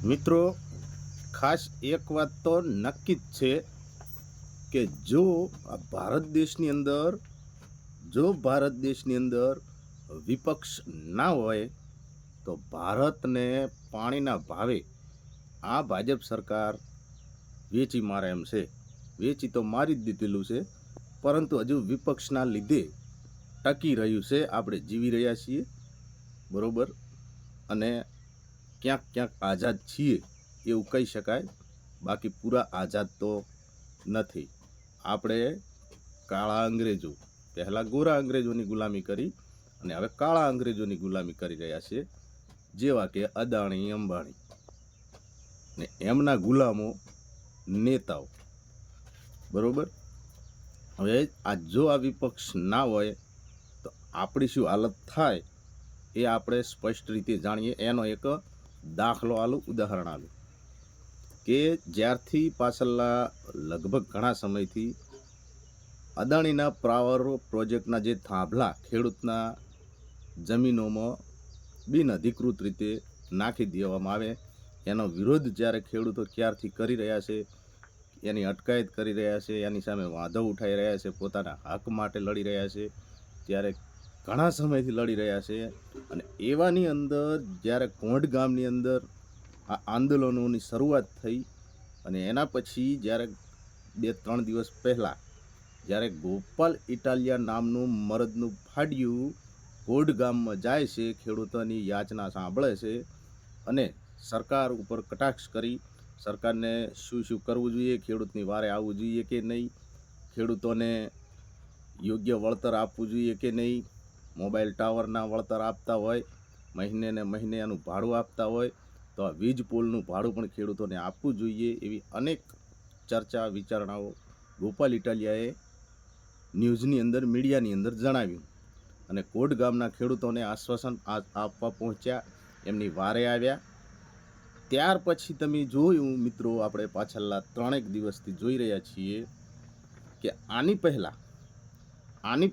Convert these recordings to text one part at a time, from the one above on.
મિત્રો, ખાસ એક વાત તો નક્કી જ છે કે જો ભારત દેશની અંદર વિપક્ષ ના હોય તો ભારતને પાણીના ભાવે આ ભાજપ સરકાર વેચી મારે એમ છે. વેચી તો મારી જ દીધેલું છે, પરંતુ હજુ વિપક્ષના લીધે ટકી રહ્યું છે. આપણે જીવી રહ્યા છીએ, બરોબર, અને ક્યાંક ક્યાંક આઝાદ છીએ એવું કહી શકાય. બાકી પૂરા આઝાદ તો નથી. આપણે કાળા અંગ્રેજો, પહેલાં ગોરા અંગ્રેજોની ગુલામી કરી અને હવે કાળા અંગ્રેજોની ગુલામી કરી રહ્યા છે, જેવા કે અદાણી, અંબાણી ને એમના ગુલામો નેતાઓ, બરોબર. હવે જો આ વિપક્ષ ના હોય તો આપણી શું હાલત થાય એ આપણે સ્પષ્ટ રીતે જાણીએ. એનો એક દાખલો આલું, ઉદાહરણ આલું કે જ્યારથી પાછળના લગભગ ઘણા સમયથી અદાણીના પાવર પ્રોજેક્ટના જે થાંભલા ખેડૂતના જમીનોમાં બિનઅધિકૃત રીતે નાખી દેવામાં આવે, એનો વિરોધ જ્યારે ખેડૂતો ક્યારથી કરી રહ્યા છે, એની અટકાયત કરી રહ્યા છે, એની સામે વાંધો ઉઠાવી રહ્યા છે, પોતાના હક માટે લડી રહ્યા છે, ત્યારે ઘણા સમયથી લડી રહ્યા છે. અને એવાની અંદર જ્યારે કોંઢ ગામની અંદર આ આંદોલનોની શરૂઆત થઈ અને એના પછી જ્યારે 2-3 દિવસ પહેલાં જ્યારે ગોપાલ ઇટાલિયા નામનું મરદનું ફાડ્યું કોંઢ ગામમાં જાય છે, ખેડૂતોની યાચના સાંભળે છે અને સરકાર ઉપર કટાક્ષ કરી સરકારને શું શું કરવું જોઈએ, ખેડૂતની વારે આવવું જોઈએ કે નહીં, ખેડૂતોને યોગ્ય વળતર આપવું જોઈએ કે નહીં, મોબાઈલ ટાવરના વળતર આપતા હોય, મહિને ને મહિને એનું ભાડું આપતા હોય તો આ વીજ પોલનું ભાડું પણ ખેડૂતોને આપવું જોઈએ, એવી અનેક ચર્ચા વિચારણાઓ ગોપાલ ઇટાલિયાએ ન્યૂઝની અંદર, મીડિયાની અંદર જણાવ્યું. અને કોટ ગામના ખેડૂતોને આશ્વાસન આપવા પહોંચ્યા, એમની વારે આવ્યા. ત્યાર પછી તમે જોયું મિત્રો, આપણે પાછળના 3 દિવસથી જોઈ રહ્યા છીએ કે આની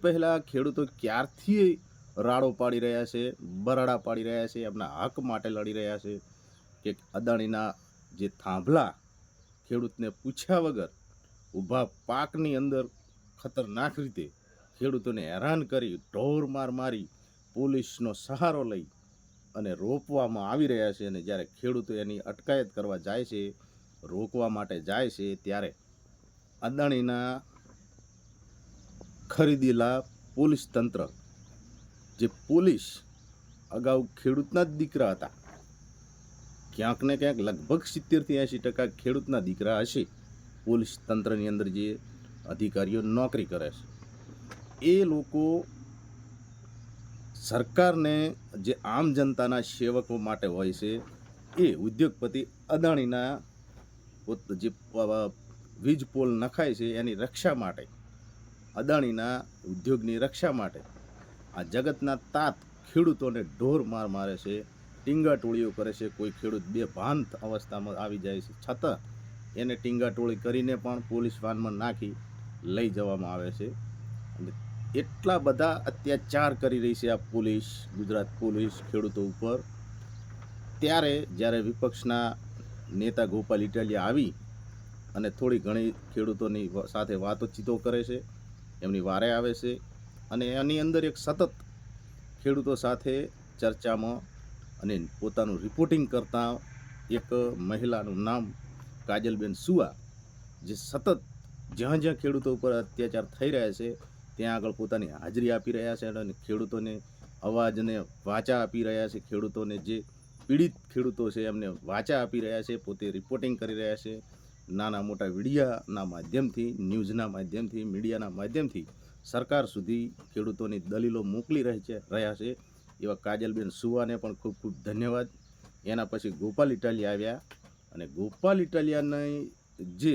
પહેલાં ખેડૂતો ક્યારથી રાડો પાડી રહ્યા છે, બરાડા પાડી રહ્યા છે, એમના હક માટે લડી રહ્યા છે કે અદાણીના જે થાંભલા ખેડૂતને પૂછ્યા વગર ઊભા પાકની અંદર ખતરનાક રીતે ખેડૂતોને હેરાન કરી, ઢોર માર મારી, પોલીસનો સહારો લઈ અને રોકવામાં આવી રહ્યા છે. અને જ્યારે ખેડૂતો એની અટકાયત કરવા જાય છે, રોકવા માટે જાય છે, ત્યારે અદાણીના ખરીદેલા પોલીસ તંત્ર, જે પોલીસ અગાઉ ખેડૂતના જ દીકરા હતા, ક્યાંક ને ક્યાંક લગભગ 70-80% ખેડૂતના દીકરા હશે પોલીસ તંત્રની અંદર જે અધિકારીઓ નોકરી કરે છે, એ લોકો સરકારને જે આમ જનતાના સેવકો માટે હોય છે, એ ઉદ્યોગપતિ અદાણીના જે વીજ પોલ નખાય છે એની રક્ષા માટે, અદાણીના ઉદ્યોગની રક્ષા માટે આ જગતના તાત ખેડૂતોને ઢોર માર મારે છે, ટીંગાટોળીઓ કરે છે. કોઈ ખેડૂત બેભાન અવસ્થામાં આવી જાય છે, છતાં એને ટીંગાટોળી કરીને પણ પોલીસ વાનમાં નાખી લઈ જવામાં આવે છે. અને એટલા બધા અત્યાચાર કરી રહી છે આ પોલીસ, ગુજરાત પોલીસ ખેડૂતો ઉપર. ત્યારે જ્યારે વિપક્ષના નેતા ગોપાલ ઇટાલિયા આવી અને થોડી ઘણી ખેડૂતોની સાથે વાતચીતો કરે છે, એમની વારે આવે છે, અને એની અંદર એક સતત ખેડૂતો સાથે ચર્ચામાં અને પોતાનું રિપોર્ટિંગ કરતા એક મહિલાનું નામ કાજલબેન સુવા, જે સતત જ્યાં જ્યાં ખેડૂતો ઉપર અત્યાચાર થઈ રહ્યા છે ત્યાં આગળ પોતાની હાજરી આપી રહ્યા છે અને ખેડૂતોને અવાજને વાચા આપી રહ્યા છે. ખેડૂતોને જે પીડિત ખેડૂતો છે એમને વાચા આપી રહ્યા છે, પોતે રિપોર્ટિંગ કરી રહ્યા છે. નાના મોટા મીડિયાના માધ્યમથી, ન્યૂઝના માધ્યમથી, મીડિયાના માધ્યમથી સરકાર સુધી ખેડૂતોની દલીલો મોકલી રહ્યા છે. એવા કાજલબેન સુવાને પણ ખૂબ ખૂબ ધન્યવાદ. એના પછી ગોપાલ ઇટાલિયા આવ્યા અને ગોપાલ ઇટાલિયાની જે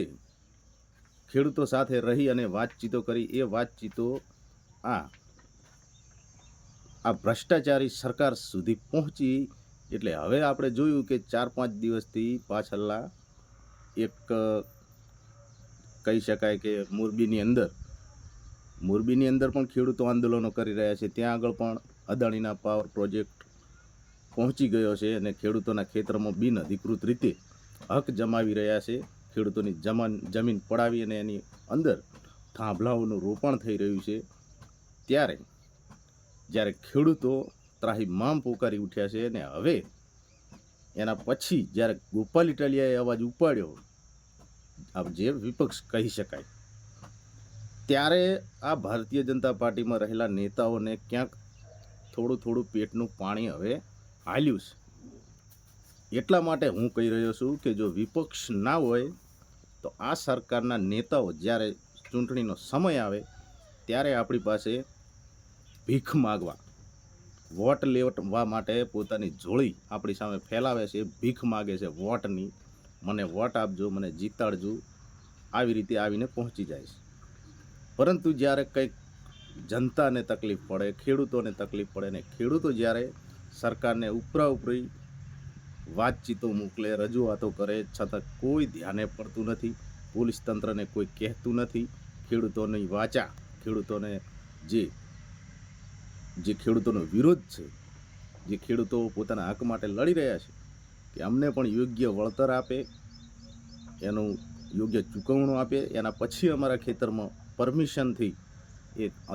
ખેડૂતો સાથે રહી અને વાતચીતો કરી, એ વાતચીતો આ ભ્રષ્ટાચારી સરકાર સુધી પહોંચી. એટલે હવે આપણે જોયું કે 4-5 દિવસથી પાછળના એક કહી શકાય કે મોરબીની અંદર પણ ખેડૂતો આંદોલનો કરી રહ્યા છે. ત્યાં આગળ પણ અદાણીના પાવર પ્રોજેક્ટ પહોંચી ગયો છે અને ખેડૂતોના ખેતરમાં બિનઅધિકૃત રીતે હક જમાવી રહ્યા છે. ખેડૂતોની જમીન પડાવી અને એની અંદર થાંભલાઓનું રોપણ થઈ રહ્યું છે. જ્યારે ખેડૂતો ત્રાહિમામ પોકારી ઉઠ્યા છે અને હવે એના પછી જ્યારે ગોપાલ ઇટાલિયાએ અવાજ ઉપાડ્યો, આ જે વિપક્ષ કહી શકાય, ત્યારે આ ભારતીય જનતા પાર્ટીમાં રહેલા નેતાઓને ક્યાંક થોડું પેટનું પાણી હવે હાલ્યું છે. એટલા માટે હું કહી રહ્યો છું કે જો વિપક્ષ ના હોય તો આ સરકારના નેતાઓ જ્યારે ચૂંટણીનો સમય આવે ત્યારે આપણી પાસે ભીખ માગવા, વોટ લેવા માટે પોતાની ઝોળી આપણી સામે ફેલાવે છે, ભીખ માગે છે વોટની, મને વોટ આપજો, મને જીતાડજો, આવી રીતે આવીને પહોંચી જાય છે. પરંતુ જ્યારે કંઈક જનતાને તકલીફ પડે, ખેડૂતોને તકલીફ પડે ને ખેડૂતો જ્યારે સરકારને ઉપરી વાતચીતો મોકલે, રજૂઆતો કરે, છતાં કોઈ ધ્યાને પડતું નથી. પોલીસ તંત્રને કોઈ કહેતું નથી. ખેડૂતોની વાચા, ખેડૂતોને જે ખેડૂતોનો વિરોધ છે, જે ખેડૂતો પોતાના હક માટે લડી રહ્યા છે કે અમને પણ યોગ્ય વળતર આપે, એનું યોગ્ય ચૂકવણું આપે, એના પછી અમારા ખેતરમાં પરમિશનથી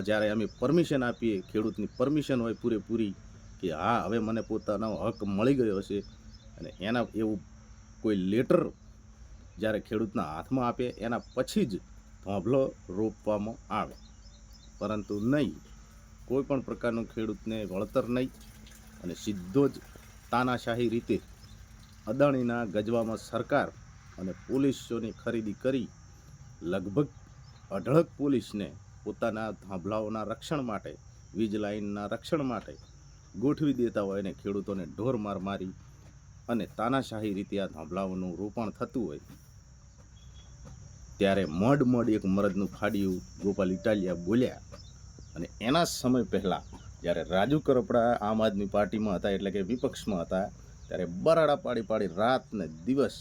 જ્યારે અમે પરમિશન આપીએ, ખેડૂતની પરમિશન હોય પૂરેપૂરી કે હા હવે મને પોતાનો હક મળી ગયો છે, અને એના એવું કોઈ લેટર જ્યારે ખેડૂતના હાથમાં આપે એના પછી જ થાંભલો રોપવામાં આવે. પરંતુ નહીં, કોઈ પણ પ્રકારનું ખેડૂતને વળતર નહીં, અને સીધો જ તાનાશાહી રીતે અદાણીના ગજવામાં સરકાર અને પોલીસોની ખરીદી કરી લગભગ અઢળક પોલીસને પોતાના થાંભલાઓના રક્ષણ માટે, વીજ લાઇનના રક્ષણ માટે ગોઠવી દેતા હોય, અને ખેડૂતોને ઢોર માર મારી અને તાનાશાહી રીતે આ થાંભલાઓનું રોપણ થતું હોય, ત્યારે મડ એક મરદનું ફાડ્યું ગોપાલ ઇટાલિયા બોલ્યા. અને એના સમય પહેલાં જ્યારે રાજુ કરપડા આમ આદમી પાર્ટીમાં હતા, એટલે કે વિપક્ષમાં હતા, ત્યારે બરાડા પાડી રાત ને દિવસ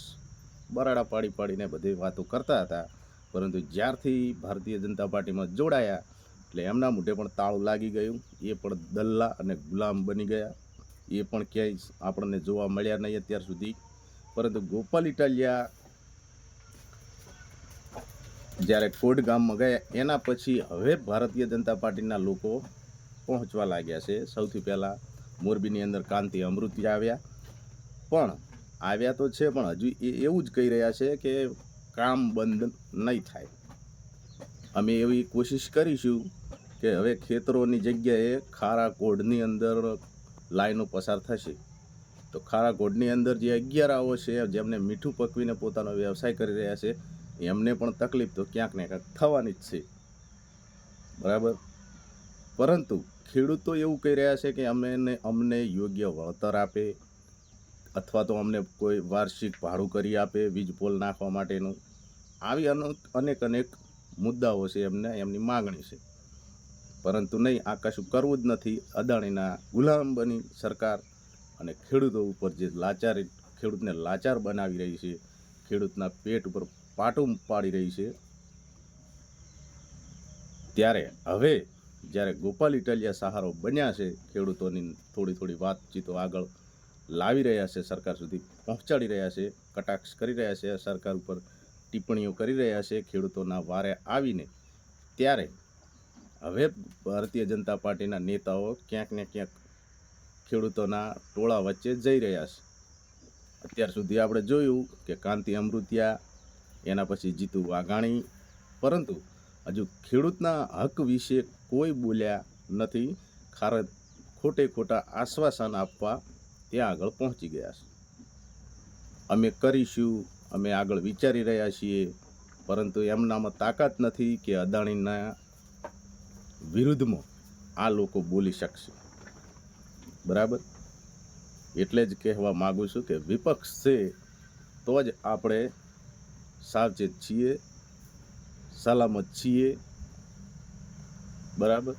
બરાડા પાડીને બધી વાતો કરતા હતા. પરંતુ જ્યારથી ભારતીય જનતા પાર્ટીમાં જોડાયા એટલે એમના મોઢે પણ તાળું લાગી ગયું. એ પણ દલ્લા અને ગુલામ બની ગયા. એ પણ ક્યાંય આપણને જોવા મળ્યા નહીં અત્યાર સુધી. પરંતુ ગોપાલ ઇટાલિયા જ્યારે કોડ ગામમાં ગયા એના પછી હવે ભારતીય જનતા પાર્ટીના લોકો પહોંચવા લાગ્યા છે. સૌથી પહેલાં મોરબીની અંદર કાંતિ અમૃતિયા આવ્યા તો છે, પણ હજુ એ એવું જ કહી રહ્યા છે કે કામ બંધ નહીં થાય. અમે એવી કોશિશ કરીશું કે હવે ખેતરોની જગ્યાએ ખારા કોડની અંદર લાઈનો પસાર થશે. તો ખારા કોડની અંદર જે 11 છે, જેમને મીઠું પકવીને પોતાનો વ્યવસાય કરી રહ્યા છે, એમને પણ તકલીફ તો ક્યાંક ને ક્યાંક થવાની જ છે, બરાબર. પરંતુ ખેડૂતો એવું કહી રહ્યા છે કે અમને યોગ્ય વળતર આપે, અથવા તો અમને કોઈ વાર્ષિક ભાડું કરી આપે વીજ પોલ નાખવા માટેનું. આવી અનેક મુદ્દાઓ છે, એમની માગણી છે. પરંતુ નહીં, આ કશું કરવું જ નથી. અદાણીના ગુલામ બની સરકાર અને ખેડૂતો ઉપર જે ખેડૂતને લાચાર બનાવી રહી છે, ખેડૂતના પેટ ઉપર પાટું પાડી રહી છે, ત્યારે હવે જ્યારે ગોપાલ ઇટાલિયા સહારો બન્યા છે, ખેડૂતોની થોડી વાતચીતો આગળ લાવી રહ્યા છે, સરકાર સુધી પહોંચાડી રહ્યા છે, કટાક્ષ કરી રહ્યા છે, સરકાર ઉપર ટિપ્પણીઓ કરી રહ્યા છે ખેડૂતોના વારે આવીને, ત્યારે હવે ભારતીય જનતા પાર્ટીના નેતાઓ ક્યાંક ને ક્યાંક ખેડૂતોના ટોળા વચ્ચે જઈ રહ્યા છે. અત્યાર સુધી આપણે જોયું કે કાંતિ અમૃતિયા, એના પછી જીતુ વાઘાણી, પરંતુ હજુ ખેડૂતના હક વિશે કોઈ બોલ્યા નથી. ખોટા આશ્વાસન આપવા ત્યાં આગળ પહોંચી ગયા છે. અમે કરીશું, અમે આગળ વિચારી રહ્યા છીએ, પરંતુ એમનામાં તાકાત નથી કે અદાણીના વિરુદ્ધમાં આ લોકો બોલી શકશે, બરાબર. એટલે જ કહેવા માગું છું કે વિપક્ષ છે તો જ આપણે સાવચેત છીએ, સલામત છીએ, બરાબર.